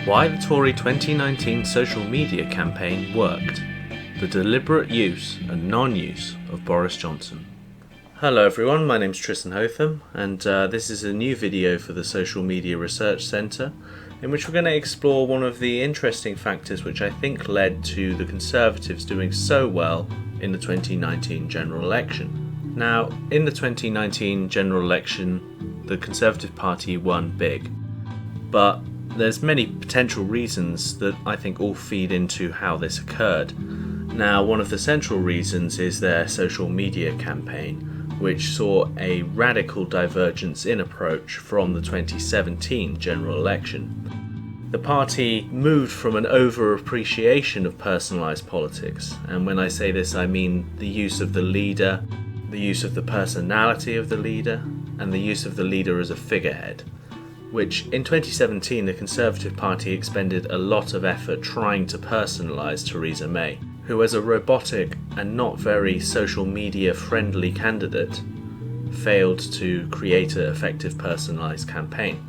Why the Tory 2019 social media campaign worked. The deliberate use and non-use of Boris Johnson. Hello everyone, my name's Tristan Hotham, and this is a new video for the Social Media Research Centre, in which we're going to explore one of the interesting factors which I think led to the Conservatives doing so well in the 2019 general election. Now, in the 2019 general election, the Conservative Party won big, but there's many potential reasons that I think all feed into how this occurred. Now, one of the central reasons is their social media campaign, which saw a radical divergence in approach from the 2017 general election. The party moved from an over-appreciation of personalised politics, and when I say this I mean the use of the leader, the use of the personality of the leader, and the use of the leader as a figurehead, which in 2017 the Conservative Party expended a lot of effort trying to personalise Theresa May, who as a robotic and not very social media friendly candidate failed to create an effective personalised campaign.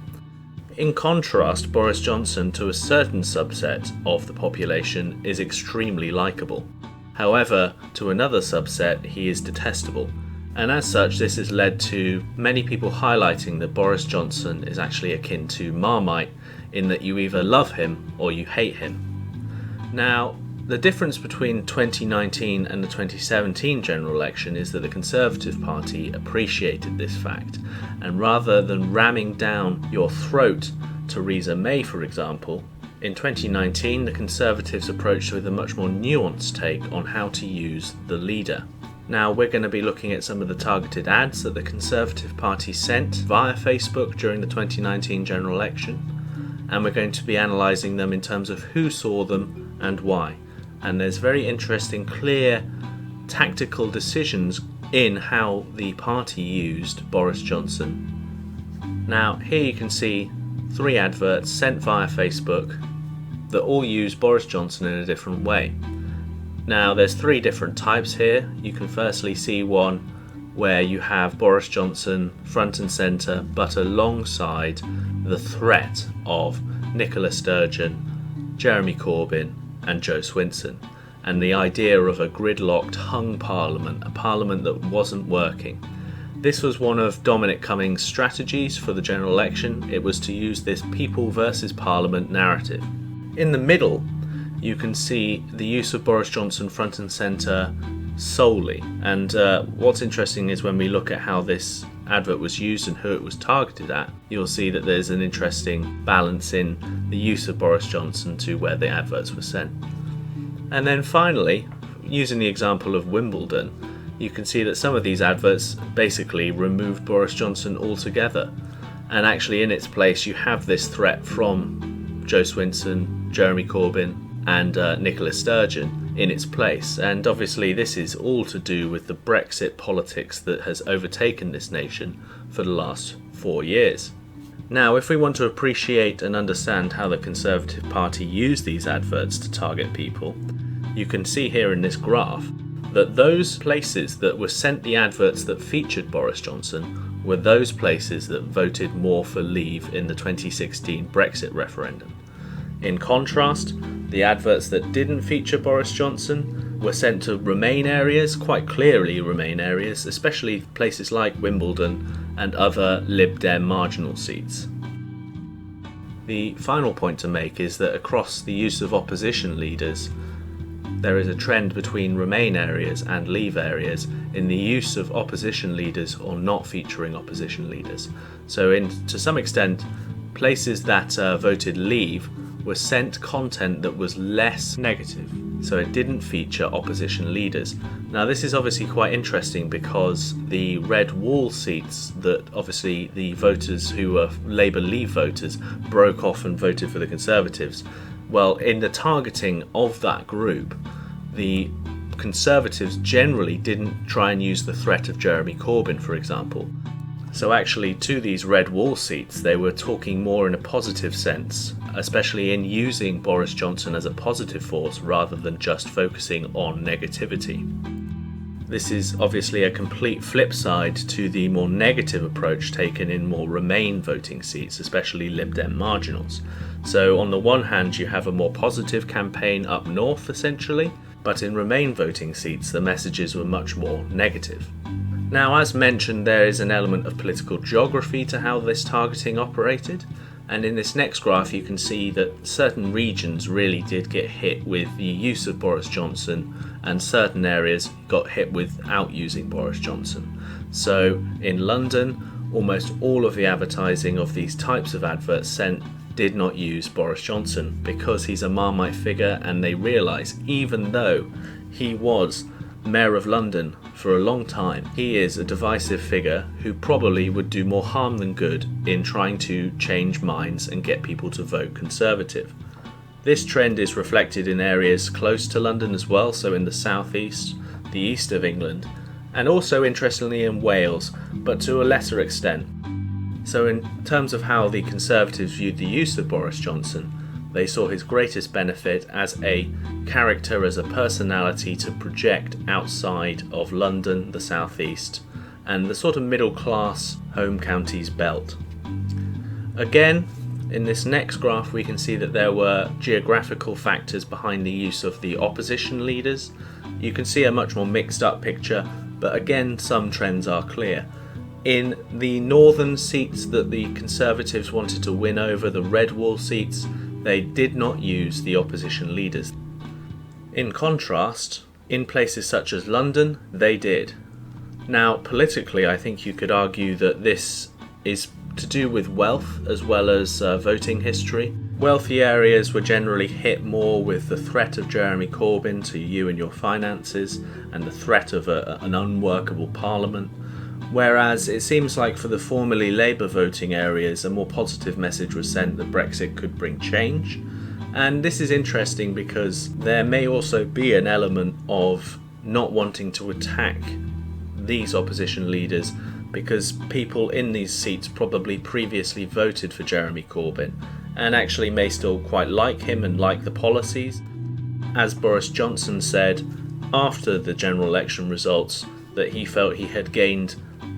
In contrast, Boris Johnson, to a certain subset of the population, is extremely likeable. However, to another subset he is detestable. And as such, this has led to many people highlighting that Boris Johnson is actually akin to Marmite, in that you either love him or you hate him. Now, the difference between 2019 and the 2017 general election is that the Conservative Party appreciated this fact, and rather than ramming down your throat Theresa May, for example, in 2019 the Conservatives approached with a much more nuanced take on how to use the leader. Now, we're going to be looking at some of the targeted ads that the Conservative Party sent via Facebook during the 2019 general election, and we're going to be analysing them in terms of who saw them and why. And there's very interesting, clear, tactical decisions in how the party used Boris Johnson. Now, here you can see 3 adverts sent via Facebook that all use Boris Johnson in a different way. Now, there's 3 different types here. You can firstly see one where you have Boris Johnson front and centre, but alongside the threat of Nicola Sturgeon, Jeremy Corbyn and Jo Swinson, and the idea of a gridlocked hung parliament, a parliament that wasn't working. This was one of Dominic Cummings' strategies for the general election. It was to use this people versus parliament narrative. In the middle, you can see the use of Boris Johnson front and centre solely. And what's interesting is when we look at how this advert was used and who it was targeted at, you'll see that there's an interesting balance in the use of Boris Johnson to where the adverts were sent. And then finally, using the example of Wimbledon, you can see that some of these adverts basically removed Boris Johnson altogether. And actually in its place you have this threat from Jo Swinson, Jeremy Corbyn and Nicola Sturgeon in its place. And obviously this is all to do with the Brexit politics that has overtaken this nation for the last 4 years. Now, if we want to appreciate and understand how the Conservative Party used these adverts to target people, you can see here in this graph that those places that were sent the adverts that featured Boris Johnson were those places that voted more for Leave in the 2016 Brexit referendum. In contrast, the adverts that didn't feature Boris Johnson were sent to Remain areas, quite clearly Remain areas, especially places like Wimbledon and other Lib Dem marginal seats. The final point to make is that across the use of opposition leaders, there is a trend between Remain areas and Leave areas in the use of opposition leaders or not featuring opposition leaders. So to some extent, places that voted Leave were sent content that was less negative, so it didn't feature opposition leaders. Now, this is obviously quite interesting because the red wall seats that obviously the voters who were Labour Leave voters broke off and voted for the Conservatives. Well, in the targeting of that group, the Conservatives generally didn't try and use the threat of Jeremy Corbyn, for example. So actually, to these red wall seats, they were talking more in a positive sense, especially in using Boris Johnson as a positive force rather than just focusing on negativity. This is obviously a complete flip side to the more negative approach taken in more Remain voting seats, especially Lib Dem marginals. So on the one hand you have a more positive campaign up north essentially, but in Remain voting seats the messages were much more negative. Now, as mentioned, there is an element of political geography to how this targeting operated, and in this next graph you can see that certain regions really did get hit with the use of Boris Johnson and certain areas got hit without using Boris Johnson. So in London, almost all of the advertising of these types of adverts sent did not use Boris Johnson because he's a Marmite figure, and they realise even though he was Mayor of London for a long time, he is a divisive figure who probably would do more harm than good in trying to change minds and get people to vote Conservative. This trend is reflected in areas close to London as well, so in the southeast, the east of England, and also interestingly in Wales, but to a lesser extent. So in terms of how the Conservatives viewed the use of Boris Johnson, they saw his greatest benefit as a character, as a personality to project outside of London, the southeast, and the sort of middle class home counties belt. Again, in this next graph we can see that there were geographical factors behind the use of the opposition leaders. You can see a much more mixed up picture, but again some trends are clear. In the northern seats that the Conservatives wanted to win over, the red wall seats, they did not use the opposition leaders. In contrast, in places such as London, they did. Now, politically, I think you could argue that this is to do with wealth as well as voting history. Wealthy areas were generally hit more with the threat of Jeremy Corbyn to you and your finances and the threat of an unworkable parliament. Whereas it seems like for the formerly Labour voting areas, a more positive message was sent that Brexit could bring change. And this is interesting because there may also be an element of not wanting to attack these opposition leaders because people in these seats probably previously voted for Jeremy Corbyn and actually may still quite like him and like the policies. As Boris Johnson said after the general election results, that he felt he had gained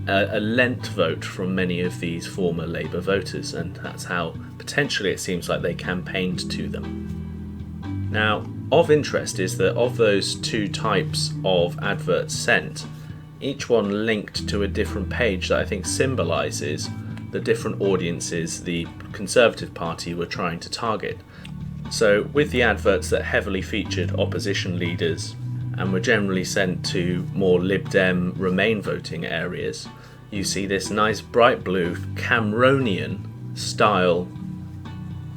a lent vote from many of these former Labour voters, and that's how potentially it seems like they campaigned to them. Now, of interest is that of those two types of adverts sent, each one linked to a different page that I think symbolises the different audiences the Conservative Party were trying to target. So with the adverts that heavily featured opposition leaders and were generally sent to more Lib Dem Remain voting areas, you see this nice bright blue Cameronian style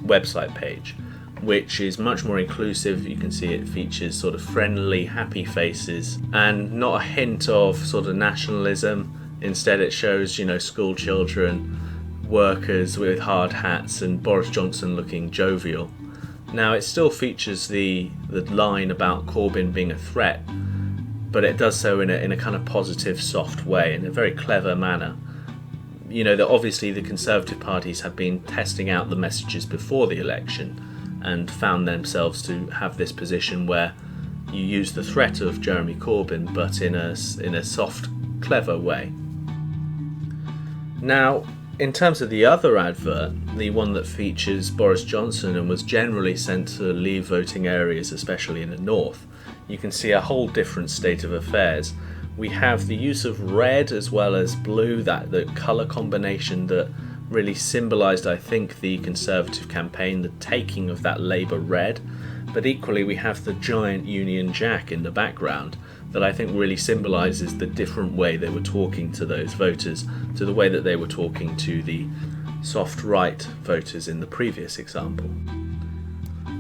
website page, which is much more inclusive. You can see it features sort of friendly, happy faces and not a hint of sort of nationalism. Instead it shows, school children, workers with hard hats and Boris Johnson looking jovial. Now, it still features the line about Corbyn being a threat, but it does so in a kind of positive, soft way, in a very clever manner. That obviously the Conservative parties have been testing out the messages before the election and found themselves to have this position where you use the threat of Jeremy Corbyn, but in a soft, clever way. Now, in terms of the other advert, the one that features Boris Johnson and was generally sent to Leave voting areas, especially in the north, you can see a whole different state of affairs. We have the use of red as well as blue, the colour combination that really symbolised, I think, the Conservative campaign, the taking of that Labour red. But equally we have the giant Union Jack in the background that I think really symbolises the different way they were talking to those voters, to the way that they were talking to the soft right voters in the previous example.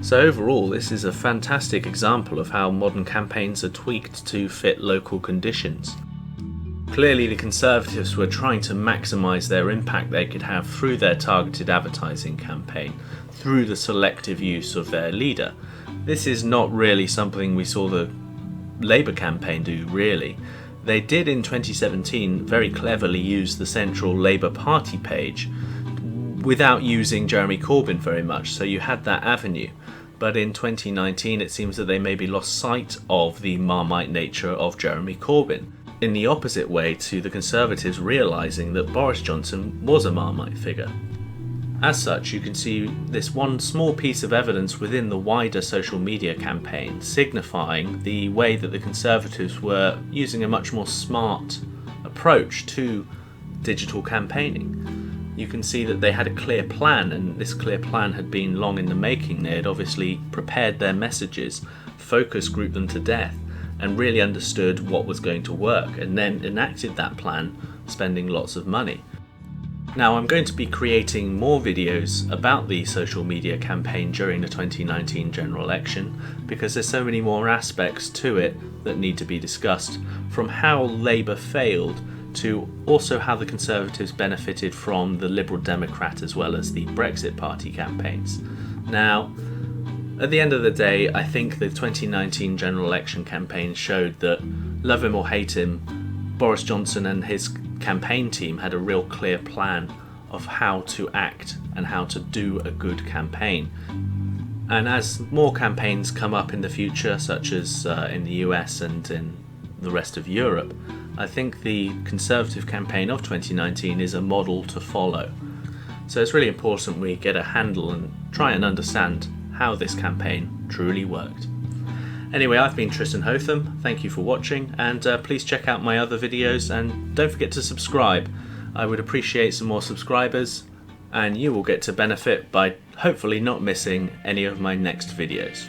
So overall, this is a fantastic example of how modern campaigns are tweaked to fit local conditions. Clearly the Conservatives were trying to maximise their impact they could have through their targeted advertising campaign, through the selective use of their leader. This is not really something we saw the Labour campaign do, really. They did in 2017 very cleverly use the central Labour Party page without using Jeremy Corbyn very much, so you had that avenue. but in 2019 it seems that they maybe lost sight of the Marmite nature of Jeremy Corbyn, in the opposite way to the Conservatives realising that Boris Johnson was a Marmite figure. As such, you can see this one small piece of evidence within the wider social media campaign signifying the way that the Conservatives were using a much more smart approach to digital campaigning. You can see that they had a clear plan, and this clear plan had been long in the making. They had obviously prepared their messages, focus grouped them to death, and really understood what was going to work, and then enacted that plan, spending lots of money. Now, I'm going to be creating more videos about the social media campaign during the 2019 general election because there's so many more aspects to it that need to be discussed, from how Labour failed to also how the Conservatives benefited from the Liberal Democrat as well as the Brexit Party campaigns. Now, at the end of the day, I think the 2019 general election campaign showed that, love him or hate him, Boris Johnson and his campaign team had a real clear plan of how to act and how to do a good campaign. And as more campaigns come up in the future, such as in the US and in the rest of Europe, I think the Conservative campaign of 2019 is a model to follow. So it's really important we get a handle and try and understand how this campaign truly worked. Anyway, I've been Tristan Hotham, thank you for watching, and please check out my other videos and don't forget to subscribe. I would appreciate some more subscribers and you will get to benefit by hopefully not missing any of my next videos.